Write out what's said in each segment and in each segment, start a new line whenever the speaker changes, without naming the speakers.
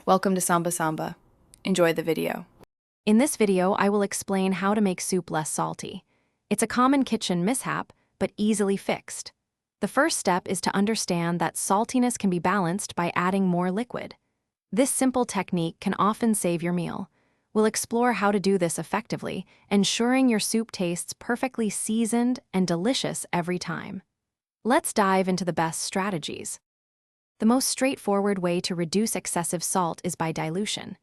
Welcome to Samba Samba. Enjoy the video.
In this video, I will explain how to make soup less salty. It's a common kitchen mishap, but easily fixed. The first step is to understand that saltiness can be balanced by adding more liquid. This simple technique can often save your meal. We'll explore how to do this effectively, ensuring your soup tastes perfectly seasoned and delicious every time. Let's dive into the best strategies. The most straightforward way to reduce excessive salt is by dilution.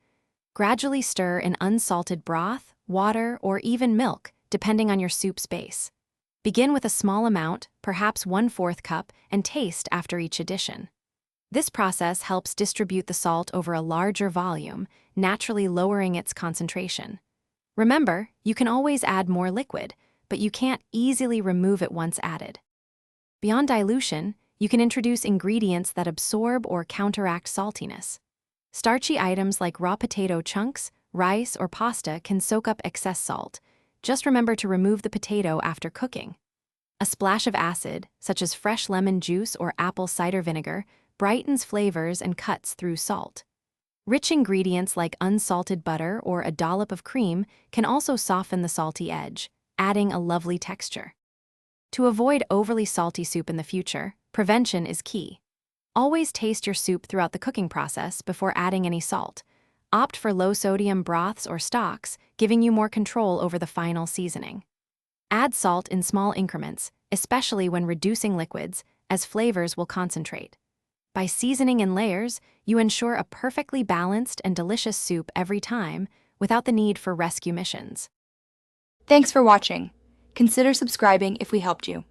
Gradually stir in unsalted broth, water, or even milk, depending on your soup's base. Begin with a small amount, perhaps 1/4 cup, and taste after each addition. This process helps distribute the salt over a larger volume, naturally lowering its concentration. Remember, you can always add more liquid, but you can't easily remove it once added. Beyond dilution, you can introduce ingredients that absorb or counteract saltiness. Starchy items like raw potato chunks, rice, or pasta can soak up excess salt. Just remember to remove the potato after cooking. A splash of acid, such as fresh lemon juice or apple cider vinegar, brightens flavors and cuts through salt. Rich ingredients like unsalted butter or a dollop of cream can also soften the salty edge, adding a lovely texture. To avoid overly salty soup in the future, prevention is key. Always taste your soup throughout the cooking process before adding any salt. Opt for low-sodium broths or stocks, giving you more control over the final seasoning. Add salt in small increments, especially when reducing liquids, as flavors will concentrate. By seasoning in layers, you ensure a perfectly balanced and delicious soup every time, without the need for rescue missions.
Thanks for watching. Consider subscribing if we helped you.